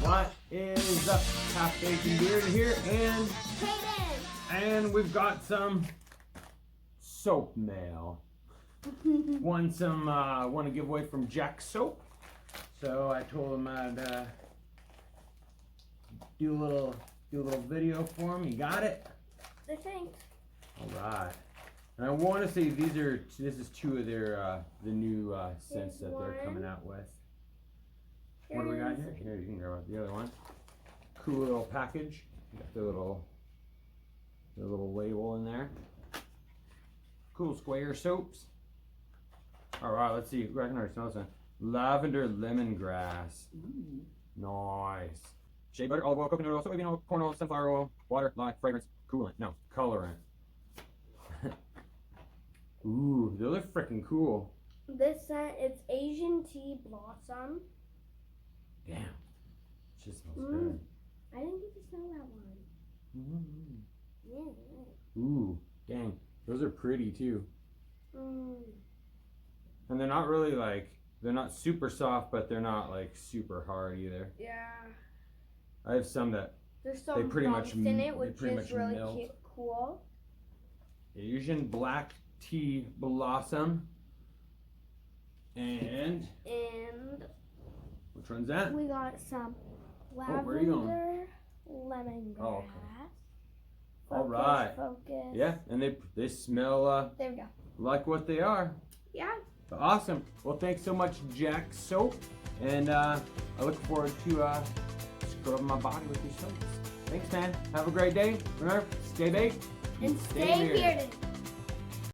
What is up? Half Bacon Beard here, and Kadance. we've got some soap mail. Want to give away from Jack Soap, so I told him I'd do a little video for him. You got it? Thanks. All right. And I want to say this is two of their the new scents that they're coming out with. What do we got here? Here, you can grab the other one. Cool little package. Got their little label in there. Cool square soaps. All right, let's see. I can already smell this one. Lavender Lemongrass. Nice. Shea butter, olive oil, coconut oil, soybean oil, corn oil, sunflower oil, water, lye, fragrance, coolant. No, colorant. Ooh, those are freaking cool. This scent, it's Asian Tea Blossom. Damn. It just smells good. I didn't get to smell that one. Yeah. Ooh, dang. Those are pretty too. Mm. And they're not really they're not super soft, but they're not super hard either. Yeah. I have some that There's some they pretty much in it, which pretty is much really melt. cool. Asian Black Tea Blossom. And which one's that? We got some where are you going? Lavender Lemongrass. Oh, okay. All right. Focus. Yeah, and they smell There we go. like what they are. Yeah. Awesome. Well, thanks so much, Jack Soap, and I look forward to scrubbing my body with these soaps. Thanks, man. Have a great day. Remember, stay baked And stay bearded.